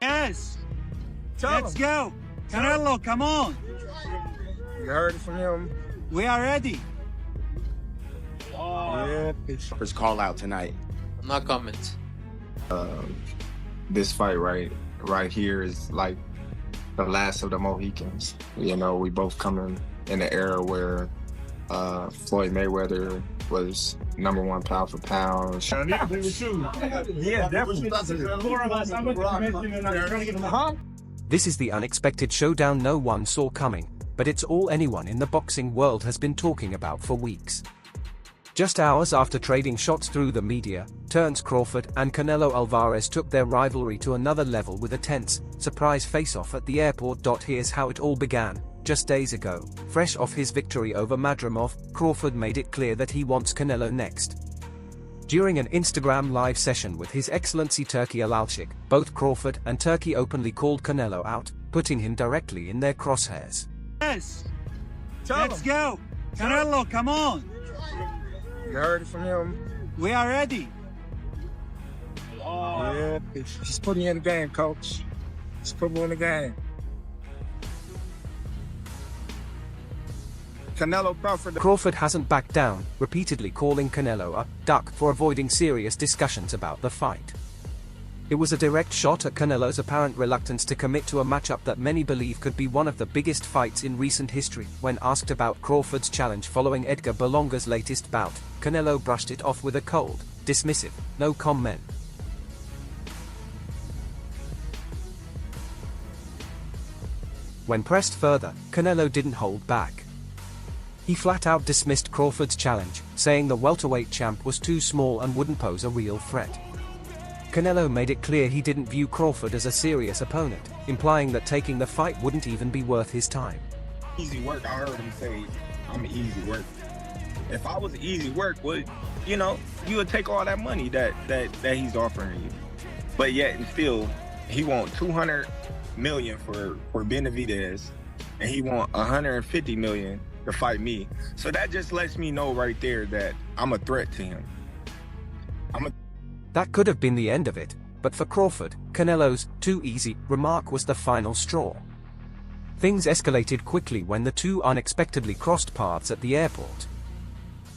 Yes. Let's go. Canelo, come on. You heard it from him. We are ready. Yeah. First call out tonight. No comment. This fight right here is like the last of the Mohicans. You know, we both coming in an era where Floyd Mayweather was #1 pound for pound. Yeah, definitely. This is the unexpected showdown no one saw coming, but it's all anyone in the boxing world has been talking about for weeks. Just hours after trading shots through the media, Terence Crawford and Canelo Álvarez took their rivalry to another level with a tense, surprise face-off at the airport. Here's how it all began. Just days ago, fresh off his victory over Madrimov, Crawford made it clear that he wants Canelo next. During an Instagram live session with His Excellency Turki Alalshik, both Crawford and Turki openly called Canelo out, putting him directly in their crosshairs. Yes. Let's go. Canelo, come on. You heard it from him. We are ready. Yeah. Just put me in the game, coach. Just put me in the game. Canelo Crawford hasn't backed down, repeatedly calling Canelo a duck for avoiding serious discussions about the fight. It was a direct shot at Canelo's apparent reluctance to commit to a matchup that many believe could be one of the biggest fights in recent history. When asked about Crawford's challenge following Edgar Berlanga's latest bout, Canelo brushed it off with a cold, dismissive, no comment. When pressed further, Canelo didn't hold back. He flat out dismissed Crawford's challenge, saying the welterweight champ was too small and wouldn't pose a real threat. Canelo made it clear he didn't view Crawford as a serious opponent, implying that taking the fight wouldn't even be worth his time. Easy work, I heard him say, I'm easy work. If I was easy work, you would take all that money that he's offering you. But yet and still, he want $200 million for Benavidez, and he want $150 million to fight me. So that just lets me know right there that I'm a threat to him. That could have been the end of it, but for Crawford, Canelo's "too easy" remark was the final straw. Things escalated quickly when the two unexpectedly crossed paths at the airport.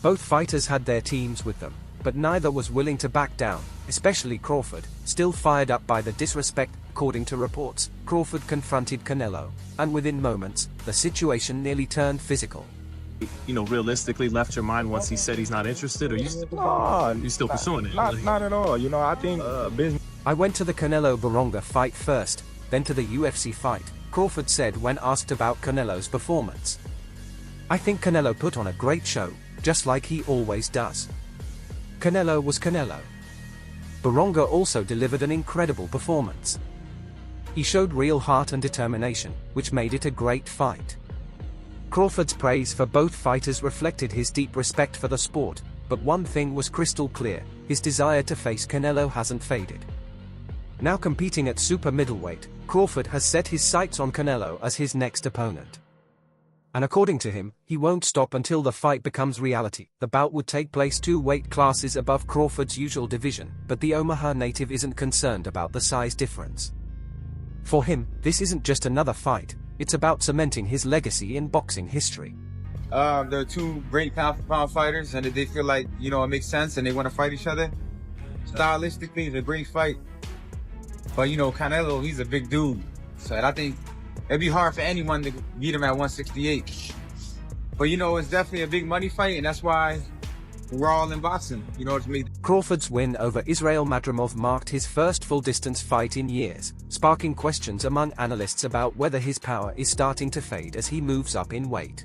Both fighters had their teams with them, but neither was willing to back down, especially Crawford, still fired up by the disrespect. According to reports, Crawford confronted Canelo, and within moments, the situation nearly turned physical. Realistically left your mind once he said he's not interested, or you still pursuing it? Not at all. I think business. I went to the Canelo Berlanga fight first, then to the UFC fight, Crawford said when asked about Canelo's performance. I think Canelo put on a great show, just like he always does. Canelo was Canelo. Berlanga also delivered an incredible performance. He showed real heart and determination, which made it a great fight. Crawford's praise for both fighters reflected his deep respect for the sport, but one thing was crystal clear: his desire to face Canelo hasn't faded. Now competing at super middleweight, Crawford has set his sights on Canelo as his next opponent. And according to him, he won't stop until the fight becomes reality. The bout would take place 2 weight classes above Crawford's usual division, but the Omaha native isn't concerned about the size difference. For him, this isn't just another fight, it's about cementing his legacy in boxing history. They're two great pound-for-pound fighters, and if they feel like, it makes sense and they want to fight each other, stylistically, it's a great fight. But, Canelo, he's a big dude. So I think it'd be hard for anyone to beat him at 168. But, it's definitely a big money fight, and that's why we're all in boxing, to me. Crawford's win over Israil Madrimov marked his first full-distance fight in years, sparking questions among analysts about whether his power is starting to fade as he moves up in weight.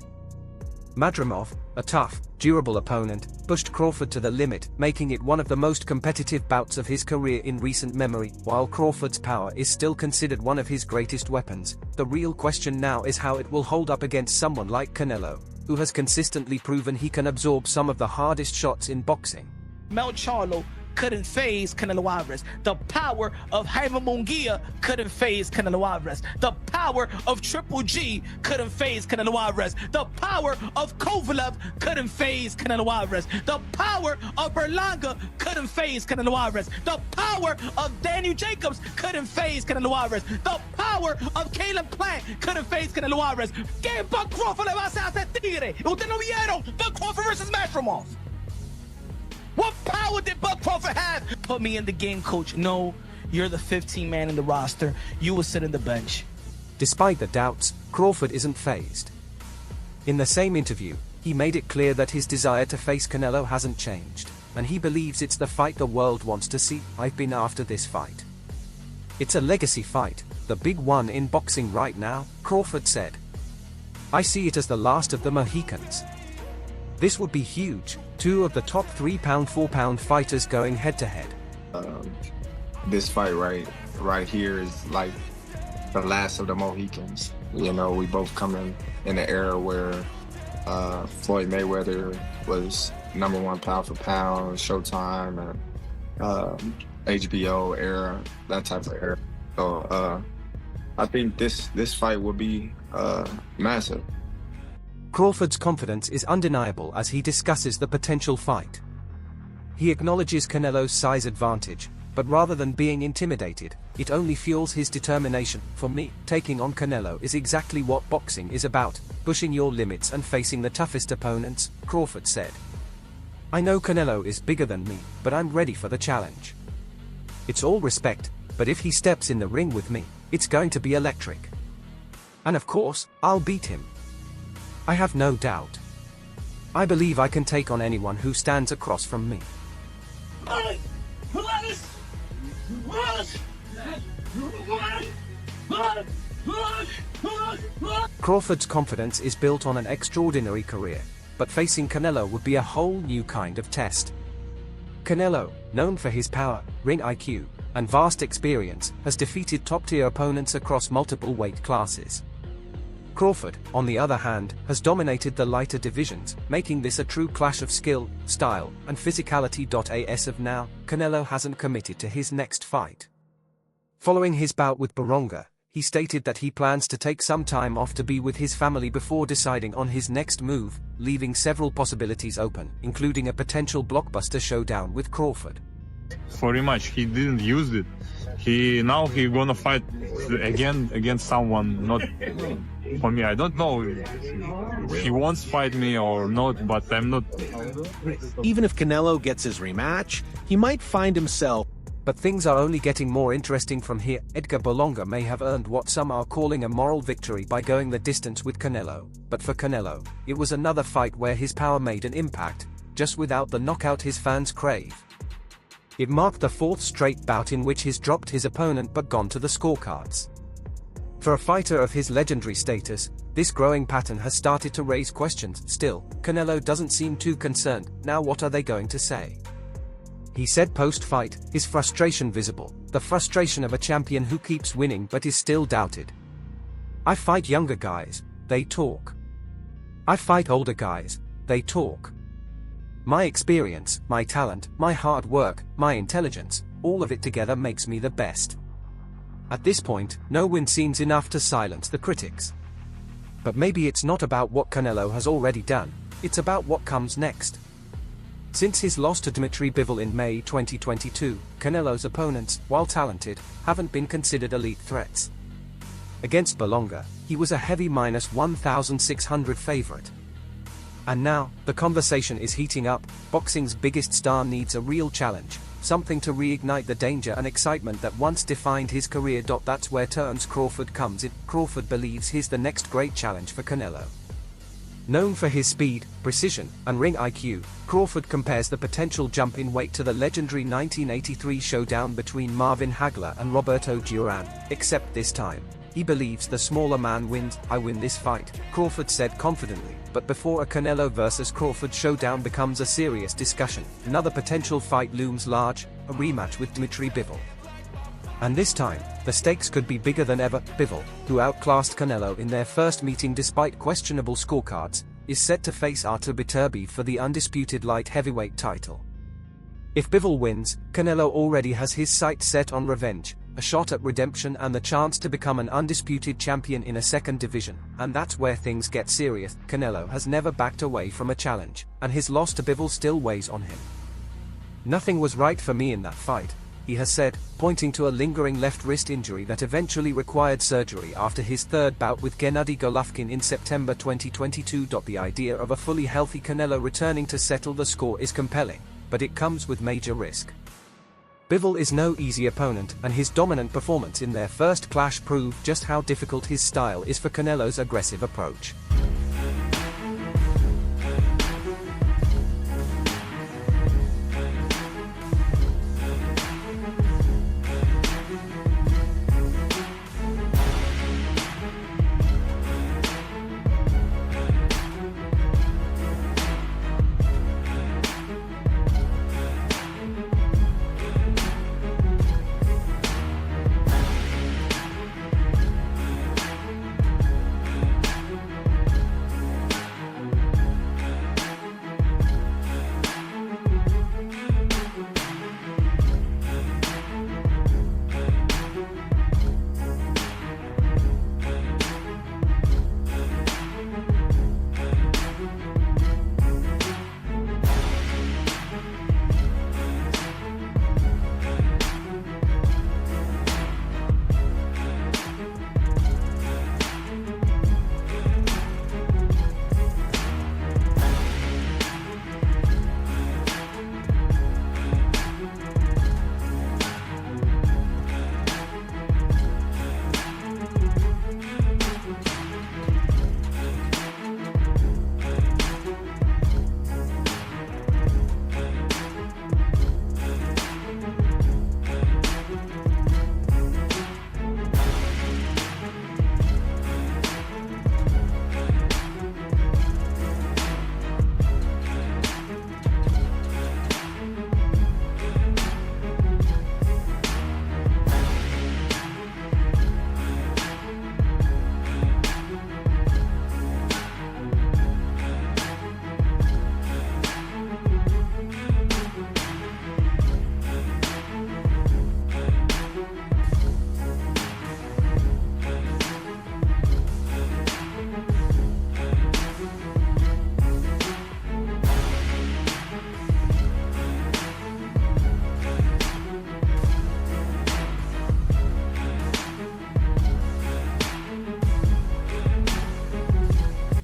Madrimov, a tough, durable opponent, pushed Crawford to the limit, making it one of the most competitive bouts of his career in recent memory. While Crawford's power is still considered one of his greatest weapons, the real question now is how it will hold up against someone like Canelo, who has consistently proven he can absorb some of the hardest shots in boxing. Mel Charlo couldn't phase Canelo Álvarez. The power of Jaime Munguia couldn't phase Canelo Álvarez. The power of Triple G couldn't phase Canelo Álvarez. The power of Kovalev couldn't phase Canelo Álvarez. The power of Berlanga couldn't phase Canelo Álvarez. The power of Daniel Jacobs couldn't phase Canelo Álvarez. The power of Caleb Plant couldn't phase Canelo Álvarez. ¿Qué Buck Crawford le va a hacer a ese tigre? Ustedes no vieron Buck Crawford versus Matchroom. What power did Buck Crawford have? Put me in the game, coach. No, you're the 15th man in the roster. You will sit in the bench. Despite the doubts, Crawford isn't fazed. In the same interview, he made it clear that his desire to face Canelo hasn't changed, and he believes it's the fight the world wants to see. I've been after this fight. It's a legacy fight, the big one in boxing right now, Crawford said. I see it as the last of the Mohicans. This would be huge, 2 of the top 3 pound 4 pound fighters going head to head. This fight right here is like the last of the Mohicans. You know, we both come in an era where Floyd Mayweather was #1 pound for pound, Showtime, and HBO era, that type of era. So I think this fight will be massive. Crawford's confidence is undeniable as he discusses the potential fight. He acknowledges Canelo's size advantage, but rather than being intimidated, it only fuels his determination. For me, taking on Canelo is exactly what boxing is about, pushing your limits and facing the toughest opponents, Crawford said. I know Canelo is bigger than me, but I'm ready for the challenge. It's all respect, but if he steps in the ring with me, it's going to be electric. And of course, I'll beat him. I have no doubt. I believe I can take on anyone who stands across from me. Crawford's confidence is built on an extraordinary career, but facing Canelo would be a whole new kind of test. Canelo, known for his power, ring IQ, and vast experience, has defeated top-tier opponents across multiple weight classes. Crawford, on the other hand, has dominated the lighter divisions, making this a true clash of skill, style, and physicality. As of now, Canelo hasn't committed to his next fight. Following his bout with Berlanga, he stated that he plans to take some time off to be with his family before deciding on his next move, leaving several possibilities open, including a potential blockbuster showdown with Crawford. For rematch, he didn't use it. Now he gonna fight again against someone, not for me. I don't know if he wants to fight me or not, but I'm not. Even if Canelo gets his rematch, he might find himself. But things are only getting more interesting from here. Edgar Berlanga may have earned what some are calling a moral victory by going the distance with Canelo, but for Canelo, it was another fight where his power made an impact, just without the knockout his fans crave. It marked the 4th straight bout in which he's dropped his opponent but gone to the scorecards. For a fighter of his legendary status, this growing pattern has started to raise questions. Still, Canelo doesn't seem too concerned. Now what are they going to say? He said post-fight, his frustration visible, the frustration of a champion who keeps winning but is still doubted. I fight younger guys, they talk. I fight older guys, they talk. My experience, my talent, my hard work, my intelligence, all of it together makes me the best. At this point, no win seems enough to silence the critics. But maybe it's not about what Canelo has already done, it's about what comes next. Since his loss to Dmitry Bivol in May 2022, Canelo's opponents, while talented, haven't been considered elite threats. Against Berlanga, he was a heavy -1,600 favorite. And now, the conversation is heating up. Boxing's biggest star needs a real challenge, something to reignite the danger and excitement that once defined his career. That's where Terence Crawford comes in. Crawford believes he's the next great challenge for Canelo. Known for his speed, precision, and ring IQ, Crawford compares the potential jump in weight to the legendary 1983 showdown between Marvin Hagler and Roberto Duran, except this time, he believes the smaller man wins. I win this fight, Crawford said confidently. But before a Canelo vs Crawford showdown becomes a serious discussion, another potential fight looms large, a rematch with Dmitry Bivol. And this time, the stakes could be bigger than ever. Bivol, who outclassed Canelo in their first meeting despite questionable scorecards, is set to face Artur Beterbiev for the undisputed light heavyweight title. If Bivol wins, Canelo already has his sights set on revenge, a shot at redemption and the chance to become an undisputed champion in a second division, and that's where things get serious. Canelo has never backed away from a challenge, and his loss to Bivol still weighs on him. "Nothing was right for me in that fight," he has said, pointing to a lingering left wrist injury that eventually required surgery after his third bout with Gennady Golovkin in September 2022. The idea of a fully healthy Canelo returning to settle the score is compelling, but it comes with major risk. Bivol is no easy opponent, and his dominant performance in their first clash proved just how difficult his style is for Canelo's aggressive approach.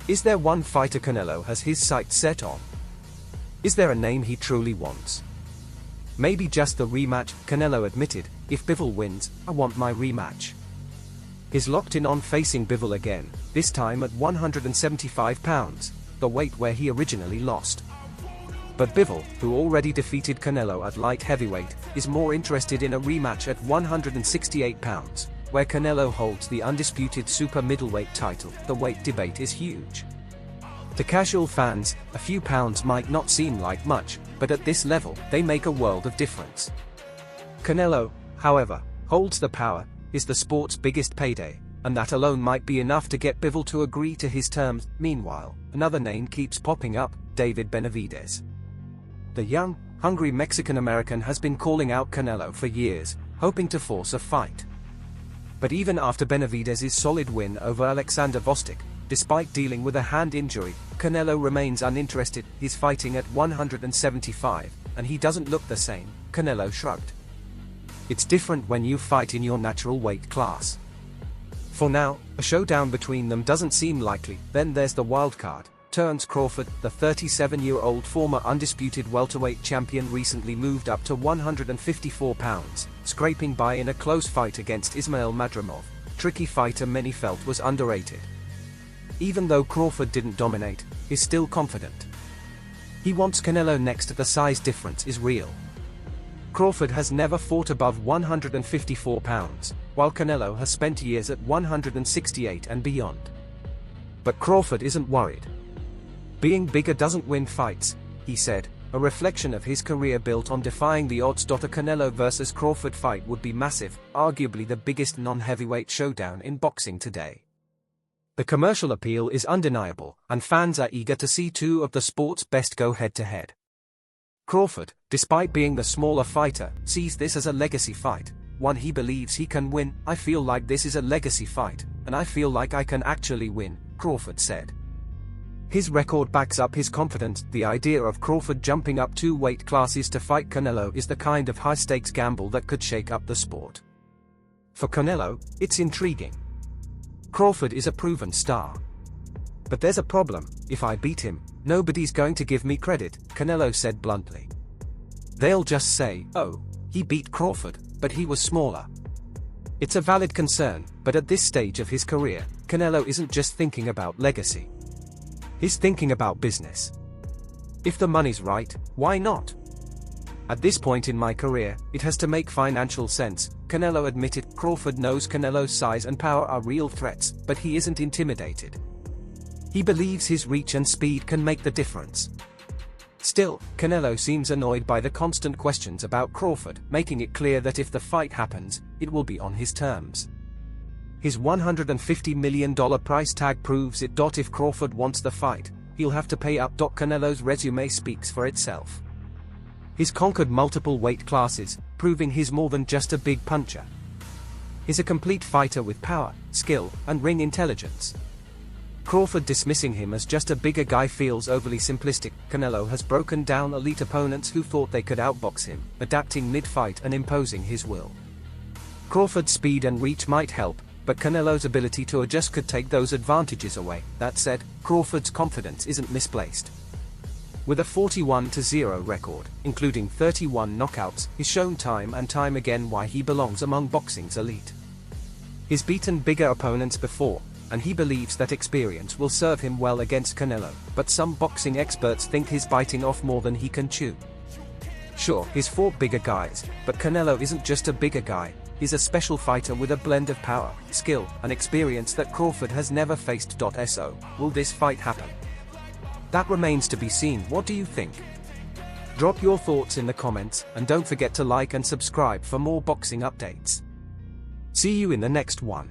Is there one fighter Canelo has his sights set on? Is there a name he truly wants? Maybe just the rematch. Canelo admitted, "If Bivol wins, I want my rematch." He's locked in on facing Bivol again, this time at 175 pounds, the weight where he originally lost. But Bivol, who already defeated Canelo at light heavyweight, is more interested in a rematch at 168 pounds, where Canelo holds the undisputed super middleweight title. The weight debate is huge. To casual fans, a few pounds might not seem like much, but at this level, they make a world of difference. Canelo, however, holds the power, is the sport's biggest payday, and that alone might be enough to get Bivol to agree to his terms. Meanwhile, another name keeps popping up, David Benavidez. The young, hungry Mexican-American has been calling out Canelo for years, hoping to force a fight. But even after Benavidez's solid win over Alexander Vostok, despite dealing with a hand injury, Canelo remains uninterested. He's fighting at 175, and he doesn't look the same, Canelo shrugged. It's different when you fight in your natural weight class. For now, a showdown between them doesn't seem likely. Then there's the wild card. Terence Crawford, the 37-year-old former undisputed welterweight champion, recently moved up to 154 pounds, scraping by in a close fight against Ismail Madrimov, tricky fighter many felt was underrated. Even though Crawford didn't dominate, he's still confident. He wants Canelo next. The size difference is real. Crawford has never fought above 154 pounds, while Canelo has spent years at 168 and beyond. But Crawford isn't worried. "Being bigger doesn't win fights," he said, a reflection of his career built on defying the odds. A Canelo versus Crawford fight would be massive, arguably the biggest non-heavyweight showdown in boxing today. The commercial appeal is undeniable, and fans are eager to see two of the sport's best go head-to-head. Crawford, despite being the smaller fighter, sees this as a legacy fight, one he believes he can win. I feel like this is a legacy fight, and I feel like I can actually win, Crawford said. His record backs up his confidence. The idea of Crawford jumping up 2 weight classes to fight Canelo is the kind of high-stakes gamble that could shake up the sport. For Canelo, it's intriguing. Crawford is a proven star. But there's a problem: if I beat him, nobody's going to give me credit, Canelo said bluntly. They'll just say, oh, he beat Crawford, but he was smaller. It's a valid concern, but at this stage of his career, Canelo isn't just thinking about legacy. He's thinking about business. If the money's right, why not? At this point in my career, it has to make financial sense, Canelo admitted. Crawford knows Canelo's size and power are real threats, but he isn't intimidated. He believes his reach and speed can make the difference. Still, Canelo seems annoyed by the constant questions about Crawford, making it clear that if the fight happens, it will be on his terms. His $150 million price tag proves it. If Crawford wants the fight, he'll have to pay up. Canelo's resume speaks for itself. He's conquered multiple weight classes, proving he's more than just a big puncher. He's a complete fighter with power, skill, and ring intelligence. Crawford dismissing him as just a bigger guy feels overly simplistic. Canelo has broken down elite opponents who thought they could outbox him, adapting mid-fight and imposing his will. Crawford's speed and reach might help, but Canelo's ability to adjust could take those advantages away. That said, Crawford's confidence isn't misplaced. With a 41-0 record, including 31 knockouts, he's shown time and time again why he belongs among boxing's elite. He's beaten bigger opponents before, and he believes that experience will serve him well against Canelo, but some boxing experts think he's biting off more than he can chew. Sure, he's fought bigger guys, but Canelo isn't just a bigger guy. He's a special fighter with a blend of power, skill, and experience that Crawford has never faced. So, will this fight happen? That remains to be seen. What do you think? Drop your thoughts in the comments, and don't forget to like and subscribe for more boxing updates. See you in the next one.